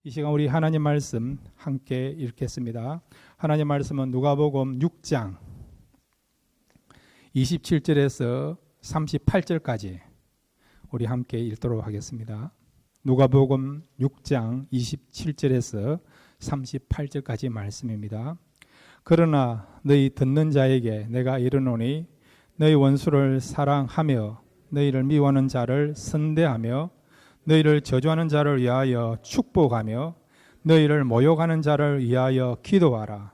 이 시간 우리 하나님 말씀 함께 읽겠습니다. 하나님 말씀은 누가복음 6장 27절에서 38절까지 우리 함께 읽도록 하겠습니다. 누가복음 6장 27절에서 38절까지 말씀입니다. 그러나 너희 듣는 자에게 내가 이르노니 너희 원수를 사랑하며 너희를 미워하는 자를 선대하며 너희를 저주하는 자를 위하여 축복하며 너희를 모욕하는 자를 위하여 기도하라.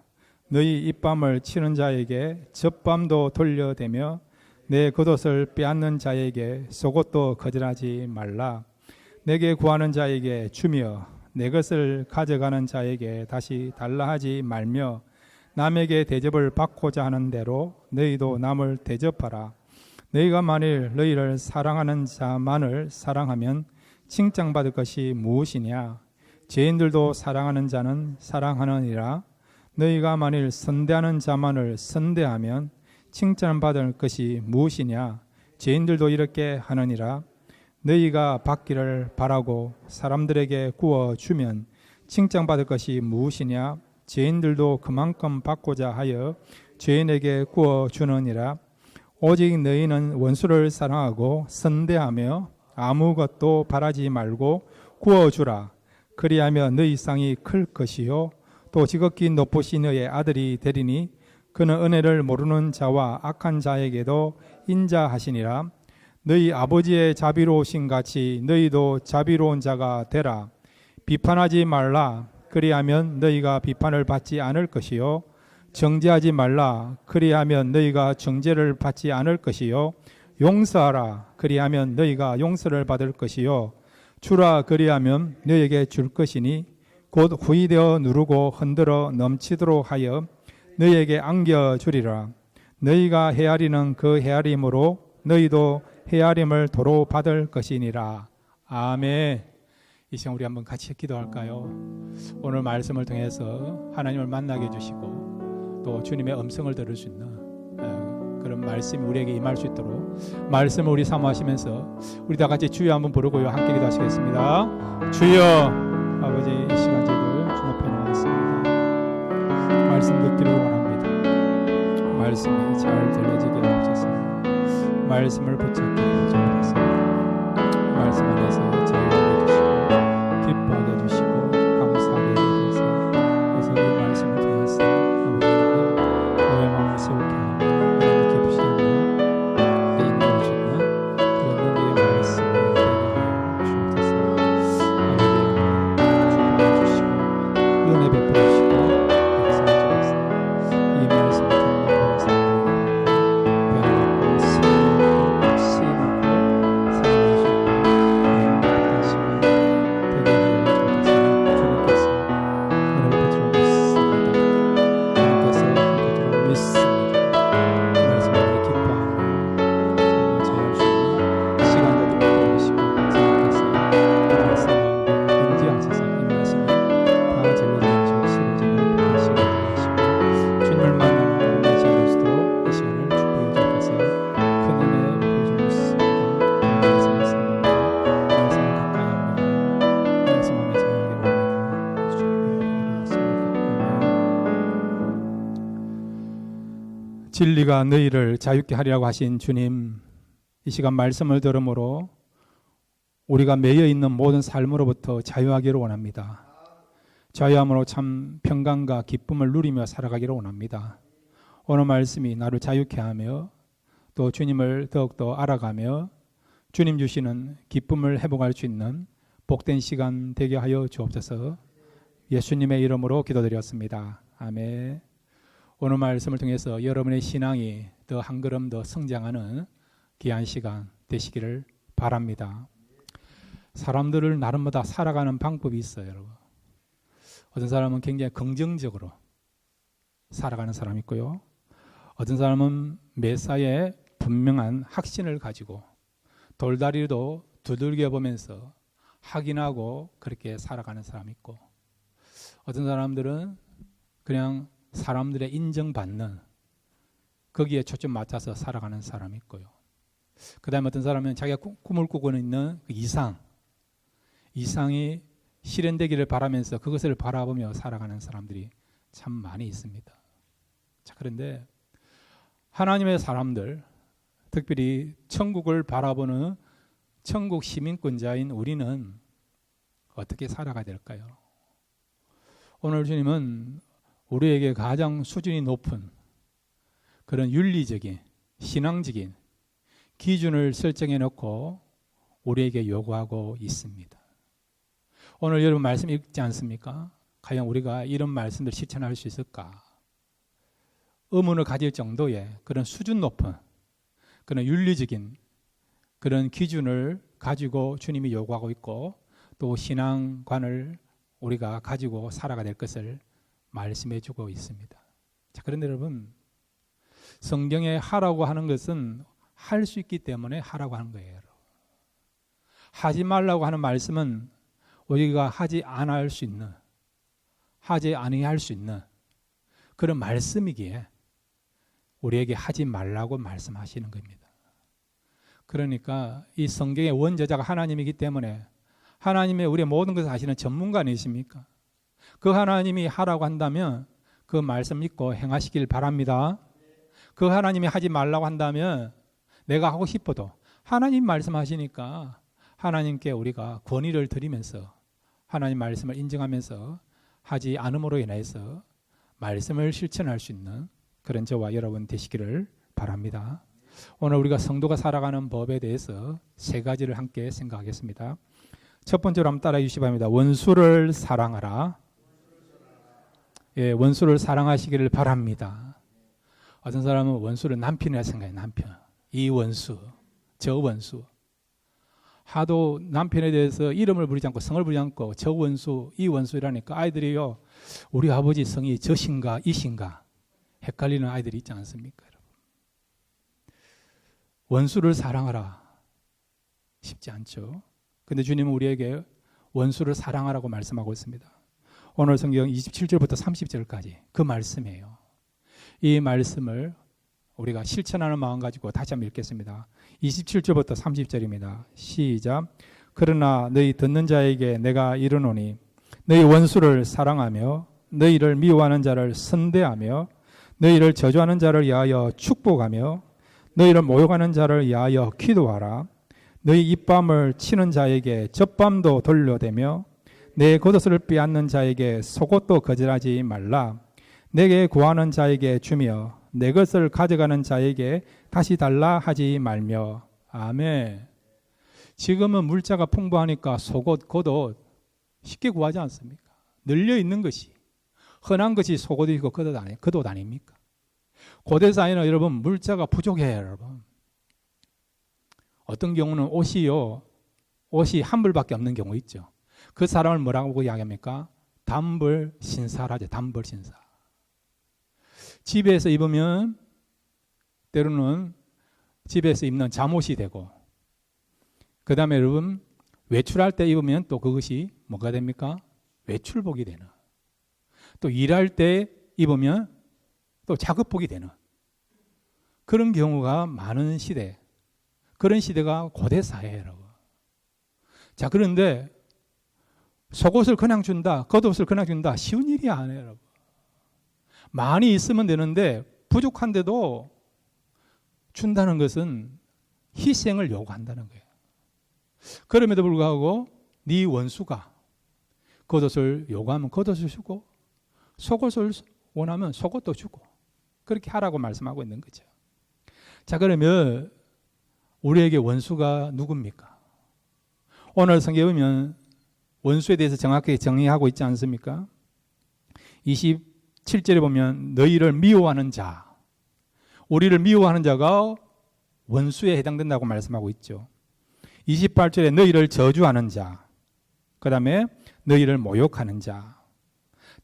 너희 입밤을 치는 자에게 젖밤도 돌려대며 내 겉옷을 빼앗는 자에게 속옷도 거절하지 말라. 내게 구하는 자에게 주며 내 것을 가져가는 자에게 다시 달라 하지 말며 남에게 대접을 받고자 하는 대로 너희도 남을 대접하라. 너희가 만일 너희를 사랑하는 자만을 사랑하면 칭찬받을 것이 무엇이냐? 죄인들도 사랑하는 자는 사랑하느니라. 너희가 만일 선대하는 자만을 선대하면 칭찬받을 것이 무엇이냐? 죄인들도 이렇게 하느니라. 너희가 받기를 바라고 사람들에게 구워주면 칭찬받을 것이 무엇이냐? 죄인들도 그만큼 받고자 하여 죄인에게 구워주느니라. 오직 너희는 원수를 사랑하고 선대하며 아무것도 바라지 말고 구워주라. 그리하면 너희 상이 클 것이요 또 지극히 높으신 너의 아들이 되리니 그는 은혜를 모르는 자와 악한 자에게도 인자하시니라. 너희 아버지의 자비로우신 같이 너희도 자비로운 자가 되라. 비판하지 말라. 그리하면 너희가 비판을 받지 않을 것이요 정죄하지 말라. 그리하면 너희가 정죄를 받지 않을 것이요 용서하라. 그리하면 너희가 용서를 받을 것이요 주라. 그리하면 너희에게 줄 것이니 곧 후이되어 누르고 흔들어 넘치도록 하여 너희에게 안겨주리라. 너희가 헤아리는 그 헤아림으로 너희도 헤아림을 도로 받을 것이니라. 아멘. 이 시간 우리 한번 같이 기도할까요? 오늘 말씀을 통해서 하나님을 만나게 해주시고 또 주님의 음성을 들을 수 있는 그런 말씀이 우리에게 임할 수 있도록 말씀을 우리 사모하시면서 우리 다 같이 주여 한번 부르고요 함께 기도하시겠습니다. 주여. 아버지, 이 시간 저희들 주 앞에 나왔습니다. 말씀 듣기를 원합니다. 말씀이 잘 들려지게 하옵소서. 말씀을 붙잡게 해주옵소서. 말씀 안에서 잘 들려주시고 기뻐하게 해주시고 감사하게 해주셔서 그래서 이 말씀을 통해서 아버지 너의 마음을 세우게 하옵소서. 진리가 너희를 자유케 하리라고 하신 주님, 이 시간 말씀을 들음으로 우리가 매여 있는 모든 삶으로부터 자유하기를 원합니다. 자유함으로 참 평강과 기쁨을 누리며 살아가기를 원합니다. 오늘 말씀이 나를 자유케 하며 또 주님을 더욱더 알아가며 주님 주시는 기쁨을 회복할 수 있는 복된 시간 되게 하여 주옵소서. 예수님의 이름으로 기도드렸습니다. 아멘. 오늘 말씀을 통해서 여러분의 신앙이 더 한 걸음 더 성장하는 귀한 시간 되시기를 바랍니다. 사람들을 나름마다 살아가는 방법이 있어요, 여러분. 어떤 사람은 굉장히 긍정적으로 살아가는 사람이 있고요. 어떤 사람은 매사에 분명한 확신을 가지고 돌다리도 두들겨 보면서 확인하고 그렇게 살아가는 사람이 있고, 어떤 사람들은 그냥 사람들의 인정받는 거기에 초점 맞춰서 살아가는 사람이 있고요. 그 다음에 어떤 사람은 자기가 꿈을 꾸고 있는 그 이상이 실현되기를 바라면서 그것을 바라보며 살아가는 사람들이 참 많이 있습니다. 자, 그런데 하나님의 사람들, 특별히 천국을 바라보는 천국 시민권자인 우리는 어떻게 살아가야 될까요? 오늘 주님은 우리에게 가장 수준이 높은 그런 윤리적인, 신앙적인 기준을 설정해 놓고 우리에게 요구하고 있습니다. 오늘 여러분 말씀 읽지 않습니까? 과연 우리가 이런 말씀을 실천할 수 있을까? 의문을 가질 정도의 그런 수준 높은 그런 윤리적인 그런 기준을 가지고 주님이 요구하고 있고 또 신앙관을 우리가 가지고 살아가야 될 것을 말씀해 주고 있습니다. 자, 그런데 여러분, 성경에 하라고 하는 것은 할 수 있기 때문에 하라고 하는 거예요. 하지 말라고 하는 말씀은 우리가 하지 않아 할 수 있는, 하지 아니할 수 있는 그런 말씀이기에 우리에게 하지 말라고 말씀하시는 겁니다. 그러니까 이 성경의 원저자가 하나님이기 때문에 하나님의 우리의 모든 것을 아시는 전문가 아니십니까? 그 하나님이 하라고 한다면 그 말씀 믿고 행하시길 바랍니다. 그 하나님이 하지 말라고 한다면 내가 하고 싶어도 하나님 말씀하시니까 하나님께 우리가 권위를 드리면서 하나님 말씀을 인정하면서 하지 않음으로 인해서 말씀을 실천할 수 있는 그런 저와 여러분 되시기를 바랍니다. 오늘 우리가 성도가 살아가는 법에 대해서 세 가지를 함께 생각하겠습니다. 첫 번째로 한번 따라해 주시기 바랍니다. 원수를 사랑하라. 예, 원수를 사랑하시기를 바랍니다. 어떤 사람은 원수를 남편이라 생각해요. 남편. 이 원수, 저 원수. 하도 남편에 대해서 이름을 부르지 않고 성을 부르지 않고 저 원수, 이 원수 이라니까 아이들이요. 우리 아버지 성이 저신가 이신가 헷갈리는 아이들이 있지 않습니까? 여러분. 원수를 사랑하라. 쉽지 않죠. 근데 주님은 우리에게 원수를 사랑하라고 말씀하고 있습니다. 오늘 성경 27절부터 30절까지 그 말씀이에요. 이 말씀을 우리가 실천하는 마음 가지고 다시 한번 읽겠습니다. 27절부터 30절입니다. 시작. 그러나 너희 듣는 자에게 내가 이르노니 너희 원수를 사랑하며 너희를 미워하는 자를 선대하며 너희를 저주하는 자를 위하여 축복하며 너희를 모욕하는 자를 위하여 기도하라. 너희 입밤을 치는 자에게 젖밤도 돌려대며 내 겉옷을 빼앗는 자에게 속옷도 거절하지 말라. 내게 구하는 자에게 주며 내 것을 가져가는 자에게 다시 달라 하지 말며. 아멘. 지금은 물자가 풍부하니까 속옷, 겉옷 쉽게 구하지 않습니까? 널려 있는 것이, 흔한 것이 속옷이고 겉옷 아닙니까? 고대 사회는 여러분 물자가 부족해요. 여러분. 어떤 경우는 옷이 한 벌밖에 없는 경우 있죠. 그 사람을 뭐라고 이야기합니까? 단벌신사라죠. 단벌신사. 집에서 입으면 때로는 집에서 입는 잠옷이 되고, 그 다음에 여러분 외출할 때 입으면 또 그것이 뭐가 됩니까? 외출복이 되는, 또 일할 때 입으면 또 작업복이 되는 그런 경우가 많은 시대, 그런 시대가 고대 사회예요, 여러분. 자, 그런데 속옷을 그냥 준다, 겉옷을 그냥 준다, 쉬운 일이 아니에요, 여러분. 많이 있으면 되는데 부족한데도 준다는 것은 희생을 요구한다는 거예요. 그럼에도 불구하고 네 원수가 겉옷을 요구하면 겉옷을 주고 속옷을 원하면 속옷도 주고 그렇게 하라고 말씀하고 있는 거죠. 자, 그러면 우리에게 원수가 누굽니까? 오늘 성경에 보면 원수에 대해서 정확하게 정의하고 있지 않습니까? 27절에 보면 너희를 미워하는 자, 우리를 미워하는 자가 원수에 해당된다고 말씀하고 있죠. 28절에 너희를 저주하는 자, 그 다음에 너희를 모욕하는 자,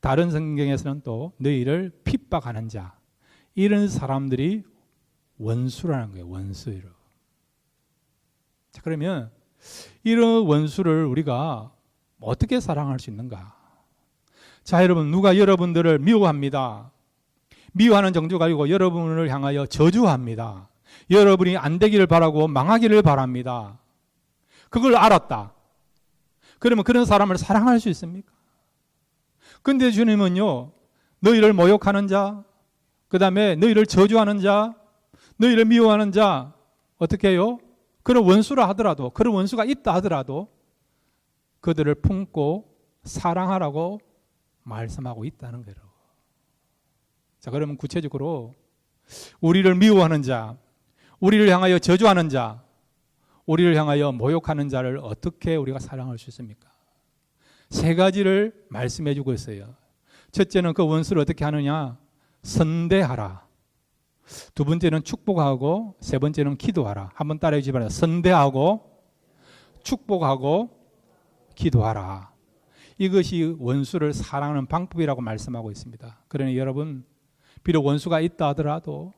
다른 성경에서는 또 너희를 핍박하는 자, 이런 사람들이 원수라는 거예요. 원수로. 자, 그러면 이런 원수를 우리가 어떻게 사랑할 수 있는가? 자, 여러분, 누가 여러분들을 미워합니다. 미워하는 정도 가지고 여러분을 향하여 저주합니다. 여러분이 안 되기를 바라고 망하기를 바랍니다. 그걸 알았다. 그러면 그런 사람을 사랑할 수 있습니까? 근데 주님은요, 너희를 모욕하는 자, 그 다음에 너희를 저주하는 자, 너희를 미워하는 자, 어떻게 해요? 그런 원수라 하더라도, 그런 원수가 있다 하더라도 그들을 품고 사랑하라고 말씀하고 있다는 거예요. 자, 그러면 구체적으로 우리를 미워하는 자, 우리를 향하여 저주하는 자, 우리를 향하여 모욕하는 자를 어떻게 우리가 사랑할 수 있습니까? 세 가지를 말씀해 주고 있어요. 첫째는 그 원수를 어떻게 하느냐? 선대하라. 두 번째는 축복하고, 세 번째는 기도하라. 한번 따라해 주시 바랍니다. 선대하고, 축복하고, 기도하라. 이것이 원수를 사랑하는 방법이라고 말씀하고 있습니다. 그러니 여러분, 비록 원수가 있다 하더라도,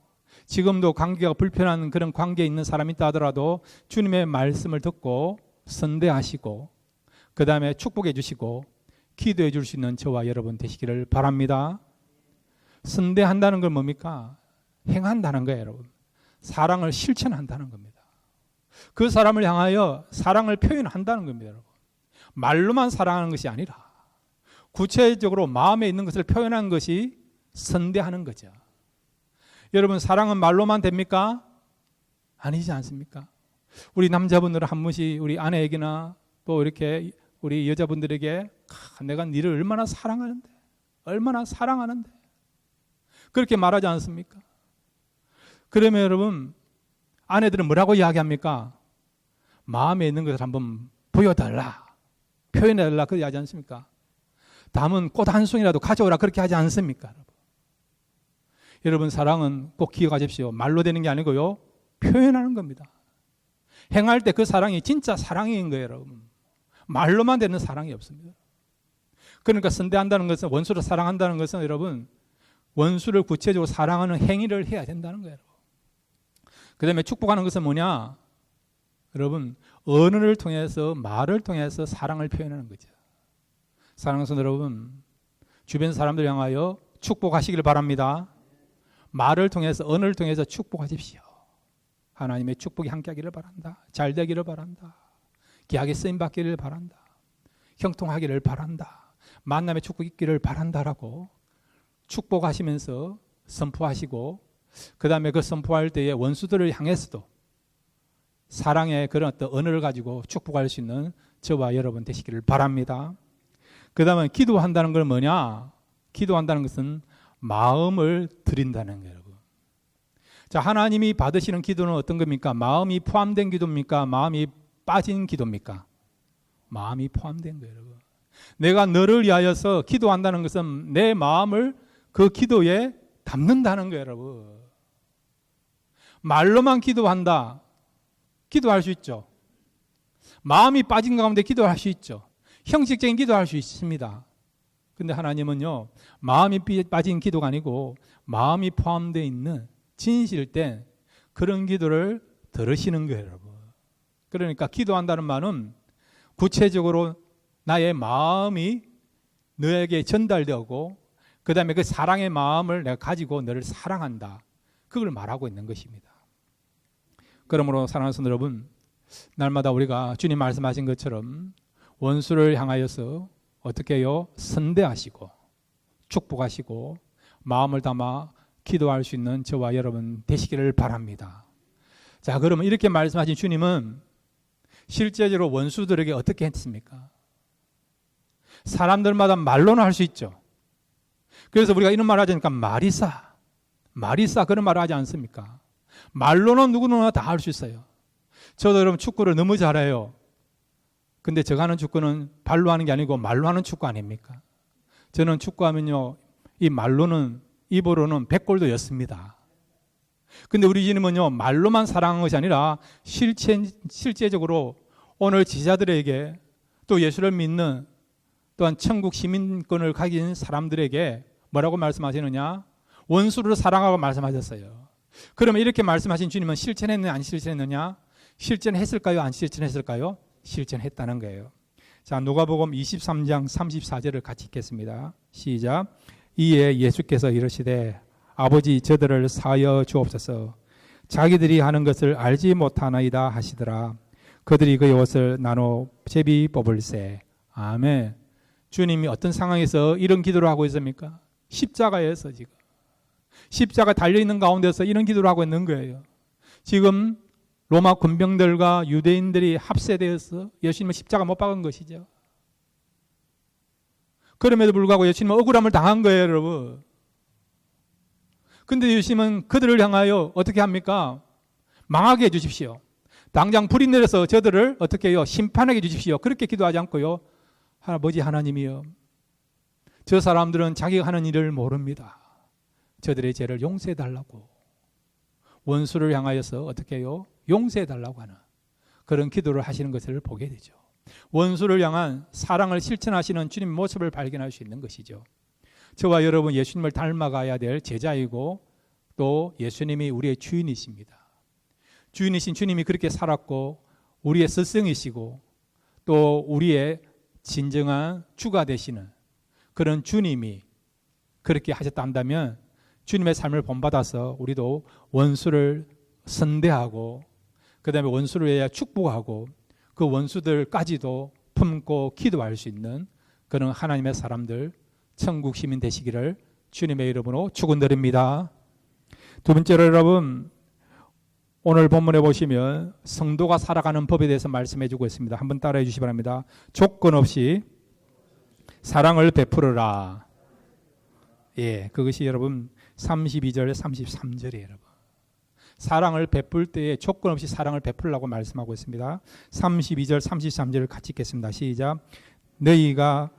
지금도 관계가 불편한 그런 관계에 있는 사람이 있다 하더라도 주님의 말씀을 듣고 선대하시고, 그 다음에 축복해 주시고 기도해 줄 수 있는 저와 여러분 되시기를 바랍니다. 선대한다는 건 뭡니까? 행한다는 거예요, 여러분. 사랑을 실천한다는 겁니다. 그 사람을 향하여 사랑을 표현한다는 겁니다, 여러분. 말로만 사랑하는 것이 아니라 구체적으로 마음에 있는 것을 표현하는 것이 선대하는 거죠. 여러분, 사랑은 말로만 됩니까? 아니지 않습니까? 우리 남자분들은 한 번씩 우리 아내에게나 또 이렇게 우리 여자분들에게 내가 너를 얼마나 사랑하는데, 얼마나 사랑하는데 그렇게 말하지 않습니까? 그러면 여러분, 아내들은 뭐라고 이야기합니까? 마음에 있는 것을 한번 보여달라, 표현해달라 그렇게 하지 않습니까? 담은 꽃 한 송이라도 가져오라 그렇게 하지 않습니까? 여러분, 사랑은 꼭 기억하십시오. 말로 되는 게 아니고요, 표현하는 겁니다. 행할 때 그 사랑이 진짜 사랑인 거예요, 여러분. 말로만 되는 사랑이 없습니다. 그러니까 선대한다는 것은, 원수를 사랑한다는 것은 여러분, 원수를 구체적으로 사랑하는 행위를 해야 된다는 거예요. 그 다음에 축복하는 것은 뭐냐? 여러분, 언어를 통해서, 말을 통해서 사랑을 표현하는 거죠. 사랑하는 여러분, 주변 사람들 향하여 축복하시길 바랍니다. 말을 통해서, 언어를 통해서 축복하십시오. 하나님의 축복이 함께하기를 바란다. 잘 되기를 바란다. 귀하게 쓰임받기를 바란다. 형통하기를 바란다. 만남의 축복 있기를 바란다라고 축복하시면서 선포하시고, 그 다음에 그 선포할 때에 원수들을 향해서도 사랑의 그런 어떤 언어를 가지고 축복할 수 있는 저와 여러분 되시기를 바랍니다. 그 다음에 기도한다는 건 뭐냐? 기도한다는 것은 마음을 드린다는 거예요. 자, 하나님이 받으시는 기도는 어떤 겁니까? 마음이 포함된 기도입니까? 마음이 빠진 기도입니까? 마음이 포함된 거예요, 여러분. 내가 너를 위하여서 기도한다는 것은 내 마음을 그 기도에 담는다는 거예요, 여러분. 말로만 기도한다. 기도할 수 있죠. 마음이 빠진 가운데 기도할 수 있죠. 형식적인 기도할 수 있습니다. 근데 하나님은요, 마음이 빠진 기도가 아니고 마음이 포함되어 있는 진실된 그런 기도를 들으시는 거예요, 여러분. 그러니까 기도한다는 말은 구체적으로 나의 마음이 너에게 전달되고, 그 다음에 그 사랑의 마음을 내가 가지고 너를 사랑한다, 그걸 말하고 있는 것입니다. 그러므로 사랑하는 성도 여러분, 날마다 우리가 주님 말씀하신 것처럼 원수를 향하여서 어떻게 해요? 선대하시고 축복하시고 마음을 담아 기도할 수 있는 저와 여러분 되시기를 바랍니다. 자, 그러면 이렇게 말씀하신 주님은 실제적으로 원수들에게 어떻게 했습니까? 사람들마다 말로는 할 수 있죠. 그래서 우리가 이런 말을 하자니까 마리사 그런 말을 하지 않습니까? 말로는 누구나 다 할 수 있어요. 저도 여러분 축구를 너무 잘해요. 근데 제가 하는 축구는 발로 하는 게 아니고 말로 하는 축구 아닙니까? 저는 축구하면요, 이 말로는, 입으로는 100골도 였습니다. 근데 우리 주님은요, 말로만 사랑한 것이 아니라 실제적으로 오늘 지자들에게, 또 예수를 믿는, 또한 천국 시민권을 가진 사람들에게 뭐라고 말씀하시느냐? 원수를 사랑하고 말씀하셨어요. 그러면 이렇게 말씀하신 주님은 실천했느냐 안 실천했느냐? 실천했을까요? 안 실천했을까요? 실천했다는 거예요. 자, 누가복음 23장 34절을 같이 읽겠습니다. 시작. 이에 예수께서 이르시되 아버지 저들을 사하여 주옵소서. 자기들이 하는 것을 알지 못하나이다 하시더라. 그들이 그의 옷을 나눠 제비 뽑을새. 아멘. 주님이 어떤 상황에서 이런 기도를 하고 있습니까? 십자가에서 지금. 십자가 달려있는 가운데서 이런 기도를 하고 있는 거예요. 지금 로마 군병들과 유대인들이 합세되어서 예수님을 십자가 못 박은 것이죠. 그럼에도 불구하고 예수님은 억울함을 당한 거예요, 여러분. 근데 예수님은 그들을 향하여 어떻게 합니까? 망하게 해주십시오. 당장 불이 내려서 저들을 어떻게 해요? 심판하게 해주십시오. 그렇게 기도하지 않고요. 아버지 하나님이요. 저 사람들은 자기가 하는 일을 모릅니다. 저들의 죄를 용서해달라고. 원수를 향하여서 어떻게 해요? 용서해달라고 하는 그런 기도를 하시는 것을 보게 되죠. 원수를 향한 사랑을 실천하시는 주님의 모습을 발견할 수 있는 것이죠. 저와 여러분 예수님을 닮아가야 될 제자이고 또 예수님이 우리의 주인이십니다. 주인이신 주님이 그렇게 살았고 우리의 스승이시고 또 우리의 진정한 주가 되시는 그런 주님이 그렇게 하셨다 한다면 주님의 삶을 본받아서 우리도 원수를 선대하고 그 다음에 원수를 위하여 축복하고 그 원수들까지도 품고 기도할 수 있는 그런 하나님의 사람들 천국 시민 되시기를 주님의 이름으로 축원드립니다. 두 번째로 여러분 오늘 본문에 보시면 성도가 살아가는 법에 대해서 말씀해 주고 있습니다. 한번 따라해 주시기 바랍니다. 조건 없이 사랑을 베풀어라. 예, 그것이 여러분 32절 33절이에요. 여러분. 사랑을 베풀 때에 조건 없이 사랑을 베풀라고 말씀하고 있습니다. 32절 33절을 같이 읽겠습니다. 시작. 너희가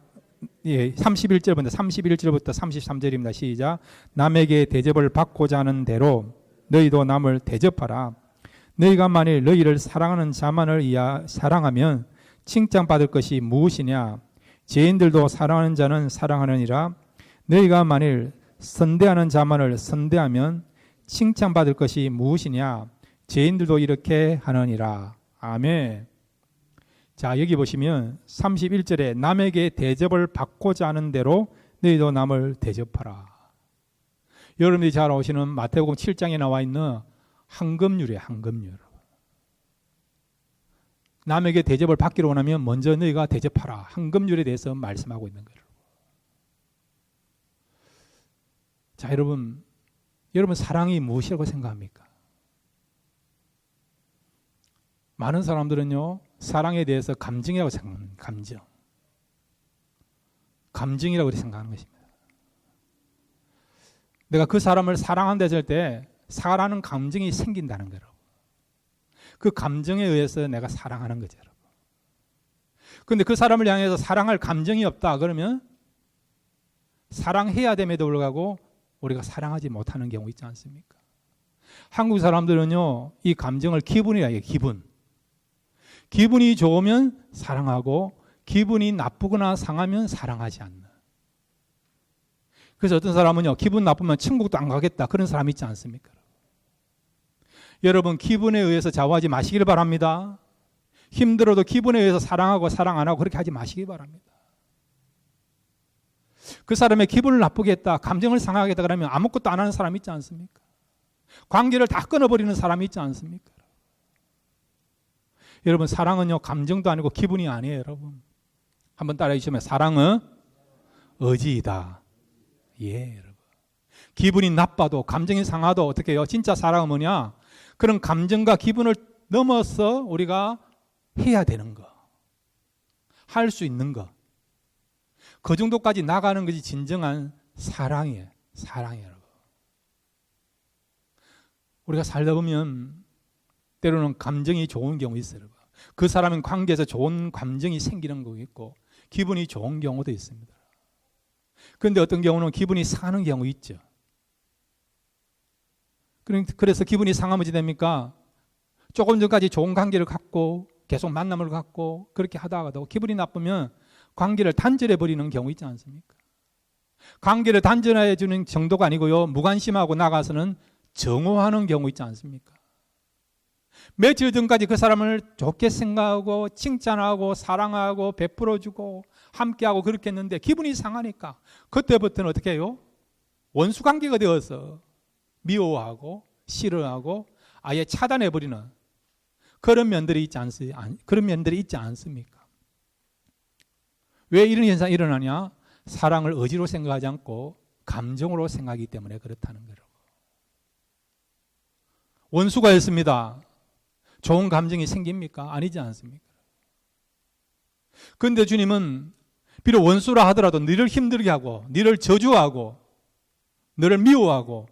31절부터 33절입니다. 시작. 남에게 대접을 받고자 하는 대로 너희도 남을 대접하라. 너희가 만일 너희를 사랑하는 자만을 사랑하면 칭찬받을 것이 무엇이냐. 죄인들도 사랑하는 자는 사랑하느니라. 너희가 만일 선대하는 자만을 선대하면 칭찬받을 것이 무엇이냐. 죄인들도 이렇게 하느니라. 아멘. 자, 여기 보시면 31절에 남에게 대접을 받고자 하는 대로 너희도 남을 대접하라. 여러분들이 잘 아시는 마태복음 7장에 나와 있는 황금률이에요. 황금률. 남에게 대접을 받기로 원하면 먼저 너희가 대접하라. 황금률에 대해서 말씀하고 있는 거예요. 자, 여러분 사랑이 무엇이라고 생각합니까? 많은 사람들은요 사랑에 대해서 감정이라고 생각합니다. 감정이라고 생각하는 것입니다. 내가 그 사람을 사랑한다 했을 때 사랑하는 감정이 생긴다는 거라고. 그 감정에 의해서 내가 사랑하는 거죠. 그런데 그 사람을 향해서 사랑할 감정이 없다 그러면 사랑해야 됨에도 불구하고 우리가 사랑하지 못하는 경우 있지 않습니까? 한국 사람들은요 이 감정을 기분이라 해요. 기분이 좋으면 사랑하고 기분이 나쁘거나 상하면 사랑하지 않는. 그래서 어떤 사람은요 기분 나쁘면 천국도 안 가겠다 그런 사람 있지 않습니까? 여러분 기분에 의해서 좌우하지 마시길 바랍니다. 힘들어도 기분에 의해서 사랑하고 사랑 안 하고 그렇게 하지 마시기 바랍니다. 그 사람의 기분을 나쁘게 했다, 감정을 상하게 했다 그러면 아무것도 안 하는 사람 있지 않습니까? 관계를 다 끊어버리는 사람이 있지 않습니까? 여러분 사랑은요 감정도 아니고 기분이 아니에요. 여러분 한번 따라해 주시면 사랑은 의지이다. 예, 여러분. 기분이 나빠도 감정이 상하도 어떻게 해요? 진짜 사랑은 뭐냐? 그런 감정과 기분을 넘어서 우리가 해야 되는 거, 할 수 있는 거, 그 정도까지 나가는 것이 진정한 사랑이에요. 여러분. 우리가 살다 보면 때로는 감정이 좋은 경우 있어요. 여러분. 그 사람은 관계에서 좋은 감정이 생기는 경우 있고 기분이 좋은 경우도 있습니다. 그런데 어떤 경우는 기분이 상하는 경우 있죠. 그래서 기분이 상하면 어찌 됩니까? 조금 전까지 좋은 관계를 갖고 계속 만남을 갖고 그렇게 하다가도 기분이 나쁘면 관계를 단절해버리는 경우 있지 않습니까? 관계를 단절해 주는 정도가 아니고요. 무관심하고 나가서는 정오하는 경우 있지 않습니까? 며칠 전까지 그 사람을 좋게 생각하고 칭찬하고 사랑하고 베풀어주고 함께하고 그렇게 했는데 기분이 상하니까 그때부터는 어떻게 해요? 원수관계가 되어서 미워하고 싫어하고 아예 차단해버리는 그런 면들이 있지 않습니까? 왜 이런 현상이 일어나냐? 사랑을 의지로 생각하지 않고 감정으로 생각하기 때문에 그렇다는 거라고. 원수가 있습니다. 좋은 감정이 생깁니까? 아니지 않습니까? 그런데 주님은 비록 원수라 하더라도 너를 힘들게 하고 너를 저주하고 너를 미워하고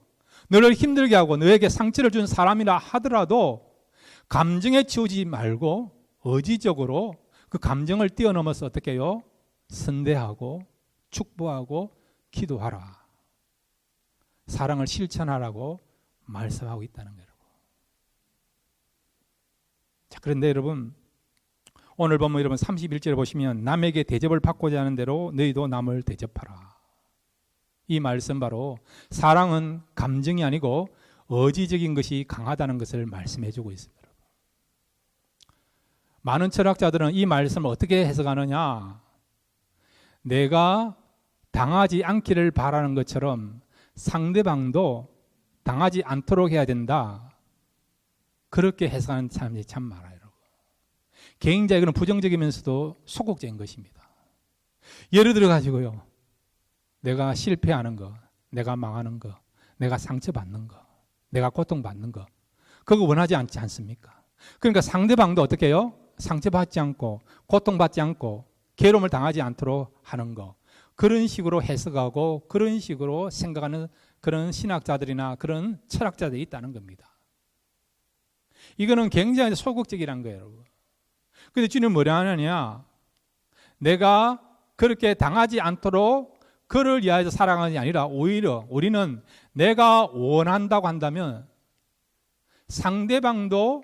너를 힘들게 하고 너에게 상처를 준 사람이라 하더라도 감정에 치우지 말고 의지적으로 그 감정을 뛰어넘어서 어떻게 해요? 선대하고 축복하고 기도하라. 사랑을 실천하라고 말씀하고 있다는 거예요. 자, 그런데 여러분 오늘 보면 여러분 31절에 보시면 남에게 대접을 받고자 하는 대로 너희도 남을 대접하라. 이 말씀 바로 사랑은 감정이 아니고 의지적인 것이 강하다는 것을 말씀해 주고 있습니다. 많은 철학자들은 이 말씀을 어떻게 해석하느냐? 내가 당하지 않기를 바라는 것처럼 상대방도 당하지 않도록 해야 된다. 그렇게 해석하는 사람들이 참 많아요. 개인적인 그런 부정적이면서도 소극적인 것입니다. 예를 들어 가지고요. 내가 실패하는 거, 내가 망하는 거, 내가 상처받는 거, 내가 고통받는 거, 그거 원하지 않지 않습니까? 그러니까 상대방도 어떻게 해요? 상처받지 않고 고통받지 않고 괴로움을 당하지 않도록 하는 거, 그런 식으로 해석하고 그런 식으로 생각하는 그런 신학자들이나 그런 철학자들이 있다는 겁니다. 이거는 굉장히 소극적이란 거예요, 여러분. 근데 주님은 뭐라 하느냐? 내가 그렇게 당하지 않도록 그를 위하여 살아가는 게 아니라 오히려 우리는 내가 원한다고 한다면 상대방도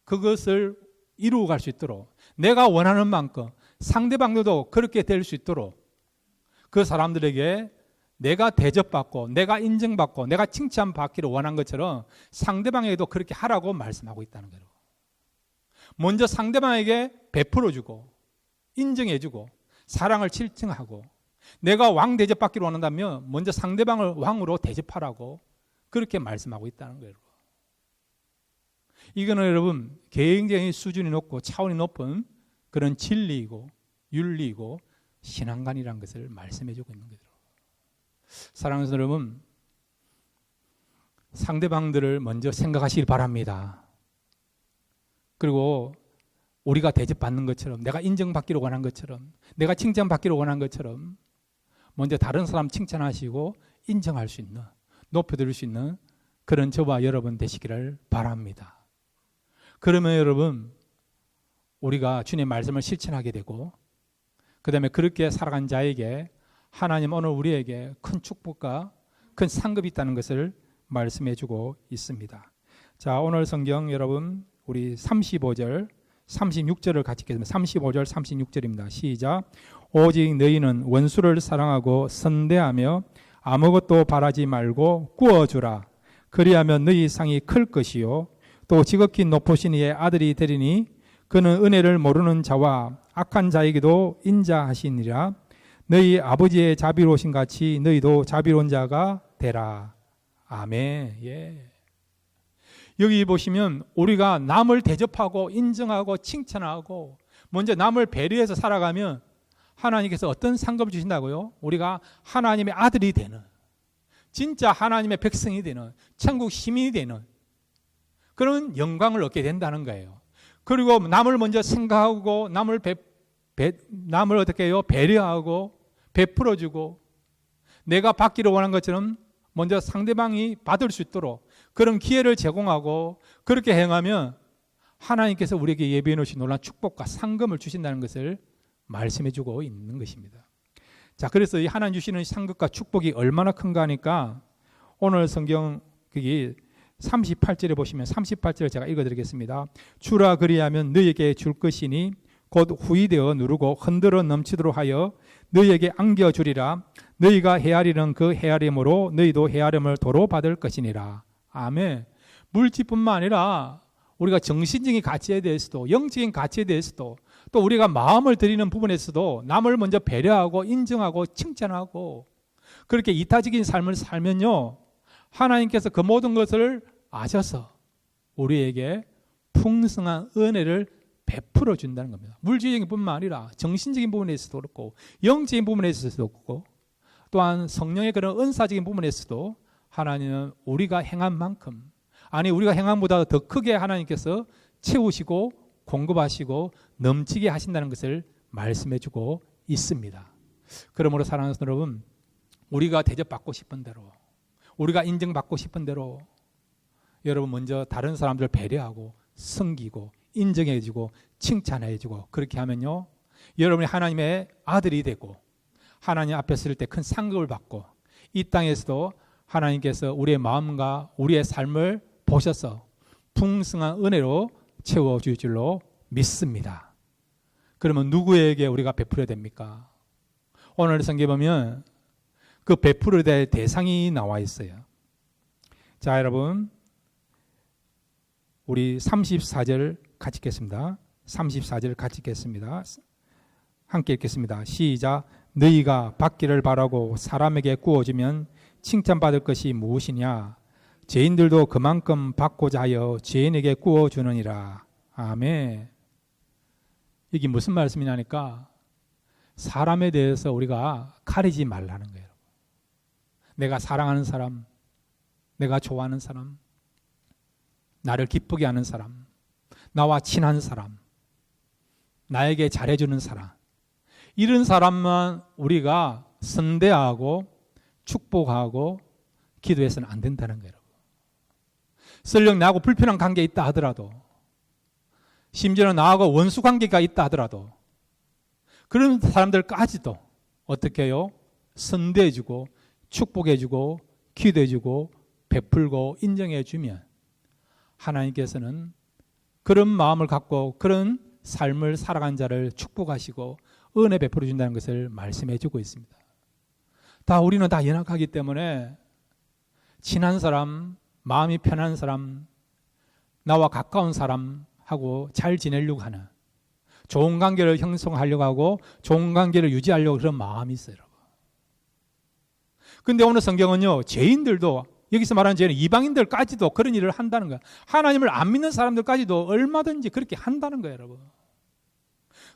그것을 이루어 갈 수 있도록 내가 원하는 만큼 상대방도 그렇게 될 수 있도록 그 사람들에게 내가 대접받고 내가 인정받고 내가 칭찬받기를 원한 것처럼 상대방에게도 그렇게 하라고 말씀하고 있다는 거예요. 먼저 상대방에게 베풀어주고 인정해주고 사랑을 실증하고 내가 왕 대접받기를 원한다면 먼저 상대방을 왕으로 대접하라고 그렇게 말씀하고 있다는 거예요. 이거는 여러분 굉장히 수준이 높고 차원이 높은 그런 진리이고 윤리이고 신앙관이라는 것을 말씀해주고 있는 거죠. 사랑하는 여러분, 상대방들을 먼저 생각하시길 바랍니다. 그리고 우리가 대접받는 것처럼 내가 인정받기를 원한 것처럼 내가 칭찬받기를 원한 것처럼 먼저 다른 사람 칭찬하시고 인정할 수 있는 높여드릴 수 있는 그런 저와 여러분 되시기를 바랍니다. 그러면 여러분 우리가 주님의 말씀을 실천하게 되고 그 다음에 그렇게 살아간 자에게 하나님 오늘 우리에게 큰 축복과 큰 상급이 있다는 것을 말씀해 주고 있습니다. 자, 오늘 성경 여러분 우리 35절 36절을 같이 읽겠습니다. 35절 36절입니다. 시작. 오직 너희는 원수를 사랑하고 선대하며 아무것도 바라지 말고 구워주라. 그리하면 너희 상이 클 것이요 또 지극히 높으신 이의 아들이 되리니 그는 은혜를 모르는 자와 악한 자에게도 인자하시니라. 너희 아버지의 자비로우신 같이 너희도 자비로운 자가 되라. 아멘. 예. 여기 보시면 우리가 남을 대접하고 인정하고 칭찬하고 먼저 남을 배려해서 살아가면 하나님께서 어떤 상급을 주신다고요? 우리가 하나님의 아들이 되는 진짜 하나님의 백성이 되는 천국 시민이 되는 그런 영광을 얻게 된다는 거예요. 그리고 남을 먼저 생각하고 남을 어떻게 해요? 배려하고 베풀어주고 내가 받기를 원하는 것처럼 먼저 상대방이 받을 수 있도록 그런 기회를 제공하고 그렇게 행하면 하나님께서 우리에게 예비해 놓으신 놀라운 축복과 상금을 주신다는 것을 말씀해 주고 있는 것입니다. 자, 그래서 이 하나님 주시는 상급과 축복이 얼마나 큰가 하니까 오늘 성경 거기 38절에 보시면 38절을 제가 읽어드리겠습니다. 주라 그리하면 너희에게 줄 것이니 곧 후이되어 누르고 흔들어 넘치도록 하여 너희에게 안겨주리라. 너희가 헤아리는 그 헤아림으로 너희도 헤아림을 도로 받을 것이니라. 아멘. 물질뿐만 아니라 우리가 정신적인 가치에 대해서도 영적인 가치에 대해서도 또 우리가 마음을 드리는 부분에서도 남을 먼저 배려하고 인정하고 칭찬하고 그렇게 이타적인 삶을 살면요 하나님께서 그 모든 것을 아셔서 우리에게 풍성한 은혜를 베풀어 준다는 겁니다. 물질적인 뿐만 아니라 정신적인 부분에서도 그렇고 영적인 부분에서도 그렇고 또한 성령의 그런 은사적인 부분에서도 하나님은 우리가 행한 만큼, 아니 우리가 행한 보다 더 크게 하나님께서 채우시고 공급하시고 넘치게 하신다는 것을 말씀해 주고 있습니다. 그러므로 사랑하는 여러분, 우리가 대접받고 싶은 대로, 우리가 인정받고 싶은 대로 여러분 먼저 다른 사람들을 배려하고 섬기고 인정해주고 칭찬해주고 그렇게 하면요, 여러분이 하나님의 아들이 되고 하나님 앞에 설 때 큰 상급을 받고 이 땅에서도 하나님께서 우리의 마음과 우리의 삶을 보셔서 풍성한 은혜로 채워줄 줄로 믿습니다. 그러면 누구에게 우리가 베풀어야 됩니까? 오늘 성경에 보면 그 베풀어야 될 대상이 나와 있어요. 자, 여러분 우리 34절 같이 읽겠습니다. 34절 같이 읽겠습니다. 함께 읽겠습니다. 시작. 너희가 받기를 바라고 사람에게 구워주면 칭찬받을 것이 무엇이냐? 죄인들도 그만큼 받고자 하여 죄인에게 구워주느니라. 아멘. 이게 무슨 말씀이냐니까 사람에 대해서 우리가 가리지 말라는 거예요. 내가 사랑하는 사람, 내가 좋아하는 사람, 나를 기쁘게 하는 사람, 나와 친한 사람, 나에게 잘해주는 사람, 이런 사람만 우리가 선대하고 축복하고 기도해서는 안 된다는 거예요. 설령 나하고 불편한 관계에 있다 하더라도, 심지어는 나하고 원수 관계가 있다 하더라도 그런 사람들까지도 어떻게 해요? 선대해주고 축복해주고 기도해주고 베풀고 인정해주면 하나님께서는 그런 마음을 갖고 그런 삶을 살아간 자를 축복하시고 은혜 베풀어 준다는 것을 말씀해 주고 있습니다. 우리는 다 연약하기 때문에 친한 사람, 마음이 편한 사람, 나와 가까운 사람하고 잘 지내려고 하는, 좋은 관계를 형성하려고 하고 좋은 관계를 유지하려고 그런 마음이 있어요. 그런데 오늘 성경은요, 죄인들도, 여기서 말하는 죄는 이방인들까지도 그런 일을 한다는 거예요. 하나님을 안 믿는 사람들까지도 얼마든지 그렇게 한다는 거예요, 여러분.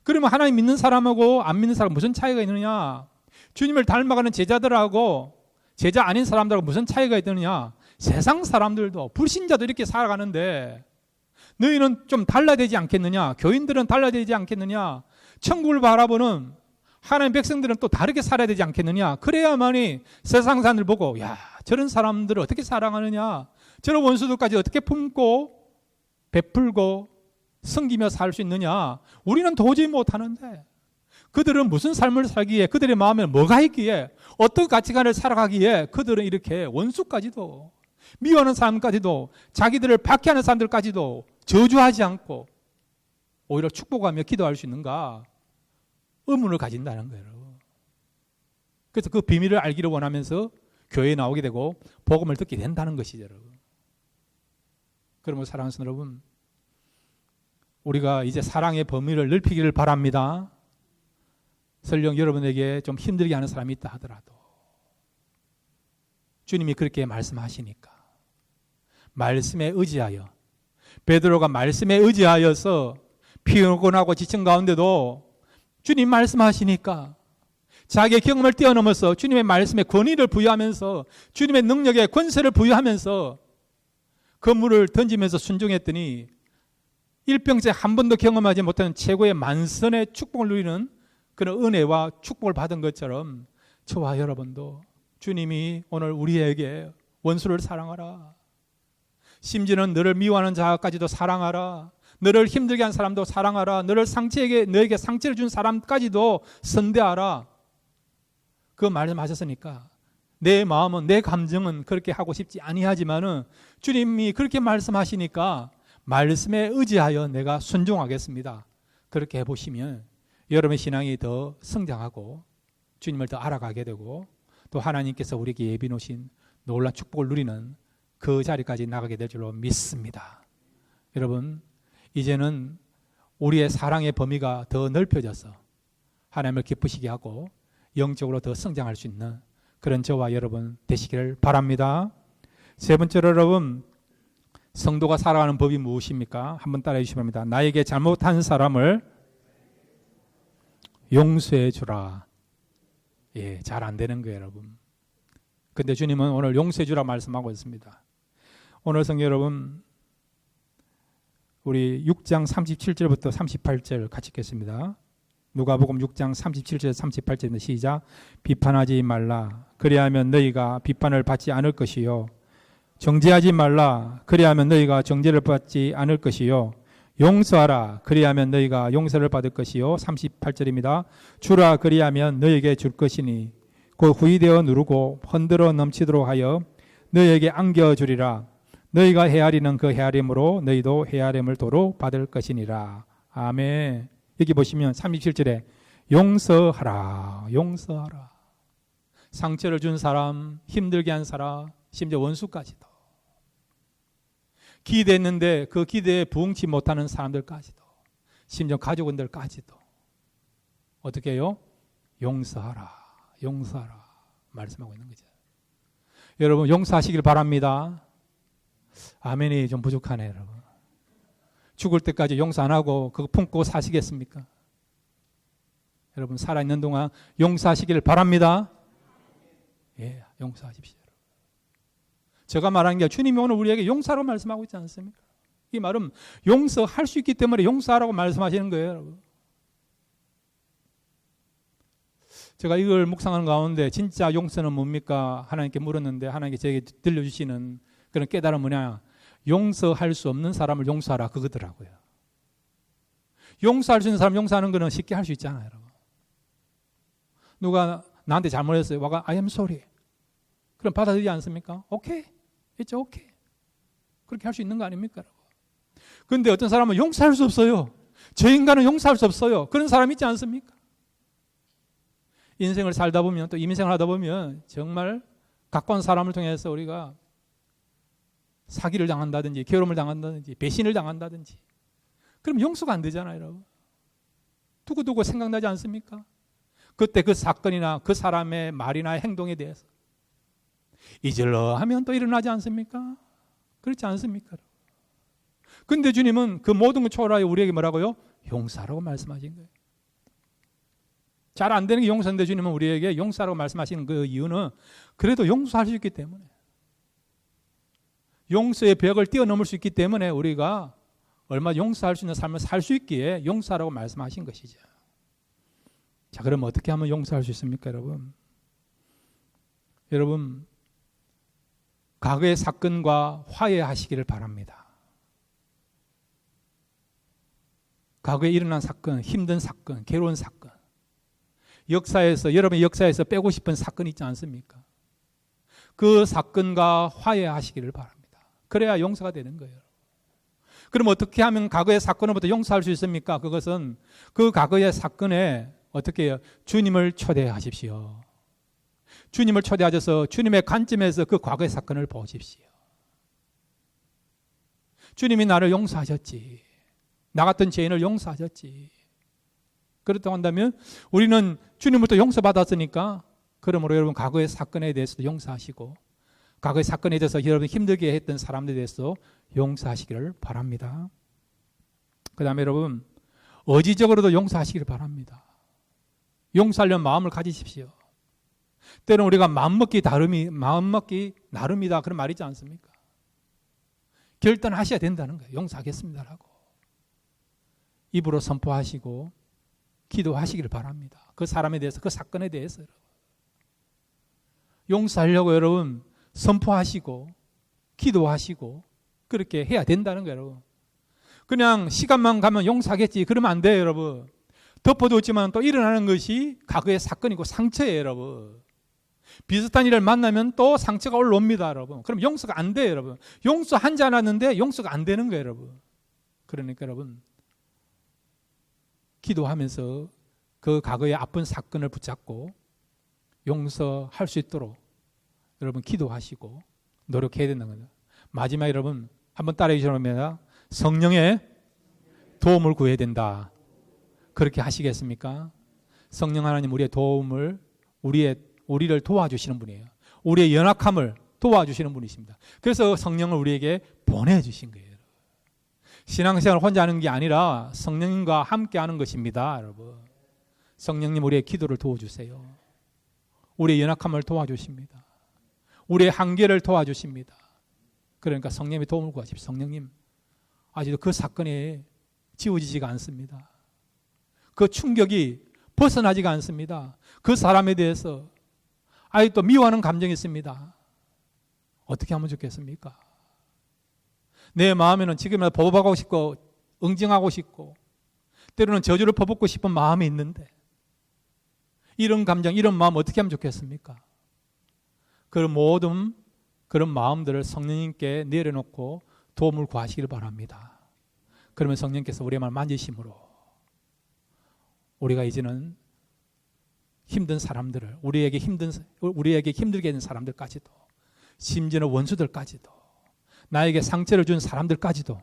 그러면 하나님 믿는 사람하고 안 믿는 사람 무슨 차이가 있느냐? 주님을 닮아가는 제자들하고 제자 아닌 사람들하고 무슨 차이가 있느냐? 세상 사람들도, 불신자도 이렇게 살아가는데 너희는 좀 달라야 되지 않겠느냐? 교인들은 달라야 되지 않겠느냐? 천국을 바라보는 하나님 백성들은 또 다르게 살아야 되지 않겠느냐? 그래야만이 세상 사람들 보고, 야, 저런 사람들을 어떻게 사랑하느냐? 저런 원수들까지 어떻게 품고 베풀고 섬기며 살 수 있느냐? 우리는 도저히 못하는데 그들은 무슨 삶을 살기에, 그들의 마음에 뭐가 있기에, 어떤 가치관을 살아가기에 그들은 이렇게 원수까지도, 미워하는 사람까지도, 자기들을 박해하는 사람들까지도 저주하지 않고 오히려 축복하며 기도할 수 있는가? 의문을 가진다는 거예요. 그래서 그 비밀을 알기를 원하면서 교회에 나오게 되고 복음을 듣게 된다는 것이죠, 여러분. 그러면 사랑하는 여러분, 우리가 이제 사랑의 범위를 넓히기를 바랍니다. 설령 여러분에게 좀 힘들게 하는 사람이 있다 하더라도 주님이 그렇게 말씀하시니까 말씀에 의지하여, 베드로가 말씀에 의지하여서 피곤하고 지친 가운데도 주님 말씀하시니까 자기의 경험을 뛰어넘어서 주님의 말씀에 권위를 부여하면서 주님의 능력에 권세를 부여하면서 그물을 던지면서 순종했더니 일평생 한 번도 경험하지 못한 최고의 만선의 축복을 누리는 그런 은혜와 축복을 받은 것처럼 저와 여러분도 주님이 오늘 우리에게 원수를 사랑하라, 심지어는 너를 미워하는 자까지도 사랑하라, 너를 힘들게 한 사람도 사랑하라, 너에게 상처를 준 사람까지도 선대하라, 그 말씀하셨으니까 내 마음은, 내 감정은 그렇게 하고 싶지 아니하지만은 주님이 그렇게 말씀하시니까 말씀에 의지하여 내가 순종하겠습니다. 그렇게 해보시면 여러분의 신앙이 더 성장하고 주님을 더 알아가게 되고 또 하나님께서 우리에게 예비 놓으신 놀라운 축복을 누리는 그 자리까지 나가게 될 줄로 믿습니다. 여러분, 이제는 우리의 사랑의 범위가 더 넓혀져서 하나님을 기쁘시게 하고 영적으로 더 성장할 수 있는 그런 저와 여러분 되시기를 바랍니다. 세 번째로 여러분, 성도가 살아가는 법이 무엇입니까? 한번 따라해 주시기 바랍니다. 나에게 잘못한 사람을 용서해 주라. 예, 잘 안 되는 거예요, 여러분. 근데 주님은 오늘 용서해 주라 말씀하고 있습니다. 오늘 성경 여러분, 우리 6장 37절부터 38절 같이 읽겠습니다. 누가복음 6장 37절 38절입니다. 시작. 비판하지 말라. 그리하면 너희가 비판을 받지 않을 것이요. 정죄하지 말라. 그리하면 너희가 정죄를 받지 않을 것이요. 용서하라. 그리하면 너희가 용서를 받을 것이요. 38절입니다. 주라. 그리하면 너희에게 줄 것이니 곧 후이되어 누르고 흔들어 넘치도록 하여 너희에게 안겨주리라. 너희가 헤아리는 그 헤아림으로 너희도 헤아림을 도로 받을 것이니라. 아멘. 여기 보시면 37절에 용서하라. 용서하라. 상처를 준 사람, 힘들게 한 사람, 심지어 원수까지도, 기대했는데 그 기대에 부응치 못하는 사람들까지도, 심지어 가족원들까지도 어떻게 해요? 용서하라. 용서하라 말씀하고 있는 거죠. 여러분 용서하시길 바랍니다. 아멘이 좀 부족하네요. 여러분 죽을 때까지 용서 안 하고 그거 품고 사시겠습니까? 여러분 살아있는 동안 용서하시길 바랍니다. 예, 용서하십시오. 제가 말하는 게 주님이 오늘 우리에게 용서하라고 말씀하고 있지 않습니까? 이 말은 용서할 수 있기 때문에 용서하라고 말씀하시는 거예요. 여러분. 제가 이걸 묵상하는 가운데 진짜 용서는 뭡니까? 하나님께 물었는데 하나님께 제게 들려주시는 그런 깨달음은 뭐냐? 용서할 수 없는 사람을 용서하라 그거더라고요. 용서할 수 있는 사람 용서하는 거는 쉽게 할 수 있잖아요. 여러분. 누가 나한테 잘못했어요. 와가 I am sorry. 그럼 받아들이지 않습니까? 오케이. It's okay. 그렇게 할 수 있는 거 아닙니까? 그런데 어떤 사람은 용서할 수 없어요. 저 인간은 용서할 수 없어요. 그런 사람 있지 않습니까? 인생을 살다 보면 또 인생을 하다 보면 정말 가까운 사람을 통해서 우리가 사기를 당한다든지 괴로움을 당한다든지 배신을 당한다든지 그럼 용서가 안 되잖아요. 여러분. 두고두고 생각나지 않습니까? 그때 그 사건이나 그 사람의 말이나 행동에 대해서 잊으려 하면 또 일어나지 않습니까? 그렇지 않습니까? 근데 주님은 그 모든 걸 초월하여 우리에게 뭐라고요? 용서하라고 말씀하신 거예요. 잘 안 되는 게 용서인데 주님은 우리에게 용서하라고 말씀하시는 그 이유는 그래도 용서할 수 있기 때문에, 용서의 벽을 뛰어넘을 수 있기 때문에 우리가 얼마 용서할 수 있는 삶을 살 수 있기에 용서하라고 말씀하신 것이죠. 자, 그럼 어떻게 하면 용서할 수 있습니까, 여러분? 여러분, 과거의 사건과 화해하시기를 바랍니다. 과거에 일어난 사건, 힘든 사건, 괴로운 사건, 역사에서, 여러분의 역사에서 빼고 싶은 사건 있지 않습니까? 그 사건과 화해하시기를 바랍니다. 그래야 용서가 되는 거예요. 그럼 어떻게 하면 과거의 사건으로부터 용서할 수 있습니까? 그것은 그 과거의 사건에 어떻게 해요? 주님을 초대하십시오. 주님을 초대하셔서 주님의 관점에서 그 과거의 사건을 보십시오. 주님이 나를 용서하셨지. 나 같은 죄인을 용서하셨지. 그렇다고 한다면 우리는 주님부터 용서받았으니까 그러므로 여러분 과거의 사건에 대해서도 용서하시고 과거의 사건에 대해서 여러분 힘들게 했던 사람들에 대해서 용서하시기를 바랍니다. 그 다음에 여러분 의지적으로도 용서하시기를 바랍니다. 용서하려는 마음을 가지십시오. 때로는 우리가 마음먹기 나름이다 그런 말이지 않습니까? 결단하셔야 된다는 거예요. 용서하겠습니다라고 입으로 선포하시고 기도하시기를 바랍니다. 그 사람에 대해서, 그 사건에 대해서 여러분. 용서하려고 여러분 선포하시고 기도하시고 그렇게 해야 된다는 거예요. 여러분. 그냥 시간만 가면 용서하겠지 그러면 안 돼요. 여러분. 덮어두었지만 또 일어나는 것이 과거의 사건이고 상처예요. 여러분. 비슷한 일을 만나면 또 상처가 올라옵니다. 여러분. 그럼 용서가 안 돼요. 여러분. 용서하지 않았는데 용서가 안 되는 거예요. 여러분. 그러니까 여러분 기도하면서 그 과거의 아픈 사건을 붙잡고 용서할 수 있도록 여러분 기도하시고 노력해야 된다는 거예요. 마지막에 여러분 한번 따라해 주시면 성령의 도움을 구해야 된다. 그렇게 하시겠습니까? 성령 하나님 우리의 도움을 우리를 도와주시는 분이에요. 우리의 연약함을 도와주시는 분이십니다. 그래서 성령을 우리에게 보내주신 거예요. 신앙생활을 혼자 하는 게 아니라 성령님과 함께 하는 것입니다. 여러분, 성령님 우리의 기도를 도와주세요. 우리의 연약함을 도와주십니다. 우리의 한계를 도와주십니다. 그러니까 성령님의 도움을 구하십시오. 성령님, 아직도 그 사건이 지워지지가 않습니다. 그 충격이 벗어나지가 않습니다. 그 사람에 대해서 아직도 미워하는 감정이 있습니다. 어떻게 하면 좋겠습니까? 내 마음에는 지금이라도 보복하고 싶고 응징하고 싶고 때로는 저주를 퍼붓고 싶은 마음이 있는데 이런 감정, 이런 마음 어떻게 하면 좋겠습니까? 그런 모든 그런 마음들을 성령님께 내려놓고 도움을 구하시길 바랍니다. 그러면 성령께서 우리의 말 만지심으로 우리가 이제는 힘든 사람들을 우리에게 힘들게 하는 사람들까지도 심지어는 원수들까지도 나에게 상처를 준 사람들까지도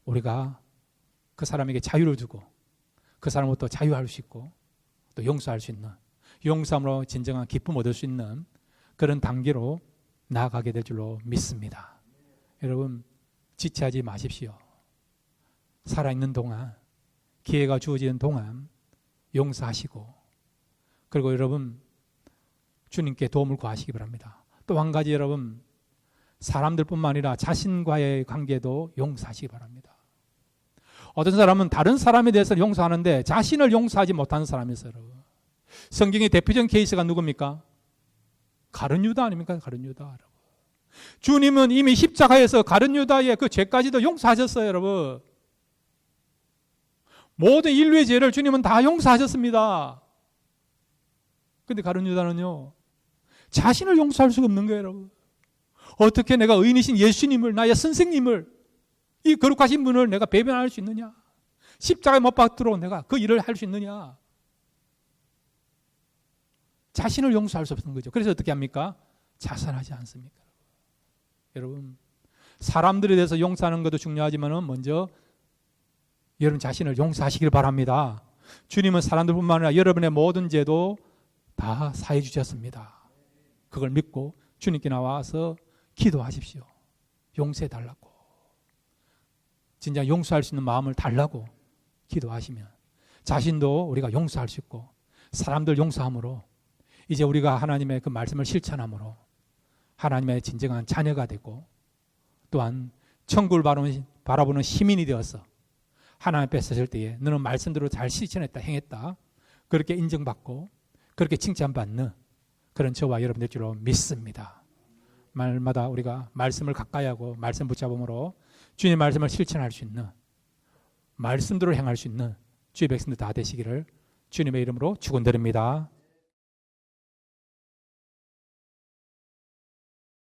우리가 그 사람에게 자유를 주고 그 사람으로부터 자유할 수 있고 또 용서할 수 있는 용서함으로 진정한 기쁨을 얻을 수 있는 그런 단계로 나아가게 될 줄로 믿습니다. 여러분 지체하지 마십시오. 살아있는 동안 기회가 주어지는 동안 용서하시고 그리고 여러분 주님께 도움을 구하시기 바랍니다. 또 한 가지 여러분 사람들뿐만 아니라 자신과의 관계도 용서하시기 바랍니다. 어떤 사람은 다른 사람에 대해서 용서하는데 자신을 용서하지 못하는 사람이 있어요. 성경의 대표적인 케이스가 누굽니까? 가룟 유다 아닙니까? 가룟 유다. 주님은 이미 십자가에서 가룟 유다의 그 죄까지도 용서하셨어요, 여러분. 모든 인류의 죄를 주님은 다 용서하셨습니다. 근데 가룟 유다는요, 자신을 용서할 수가 없는 거예요, 여러분. 어떻게 내가 의인이신 예수님을, 나의 선생님을, 이 거룩하신 분을 내가 배반할 수 있느냐? 십자가에 못 박도록 내가 그 일을 할 수 있느냐? 자신을 용서할 수 없는 거죠. 그래서 어떻게 합니까? 자살하지 않습니까? 여러분, 사람들에 대해서 용서하는 것도 중요하지만 먼저 여러분 자신을 용서하시길 바랍니다. 주님은 사람들뿐만 아니라 여러분의 모든 죄도 다 사해 주셨습니다. 그걸 믿고 주님께 나와서 기도하십시오. 용서해 달라고. 진짜 용서할 수 있는 마음을 달라고 기도하시면 자신도 우리가 용서할 수 있고 사람들 용서함으로 이제 우리가 하나님의 그 말씀을 실천함으로 하나님의 진정한 자녀가 되고 또한 천국을 바라보는 시민이 되어서 하나님 앞에 섰을 때에 너는 말씀대로 잘 실천했다, 행했다. 그렇게 인정받고 그렇게 칭찬받는 그런 저와 여러분 될 줄로 믿습니다. 말마다 우리가 말씀을 가까이 하고 말씀 붙잡음으로 주님의 말씀을 실천할 수 있는 말씀대로 행할 수 있는 주의 백성들 다 되시기를 주님의 이름으로 축원드립니다.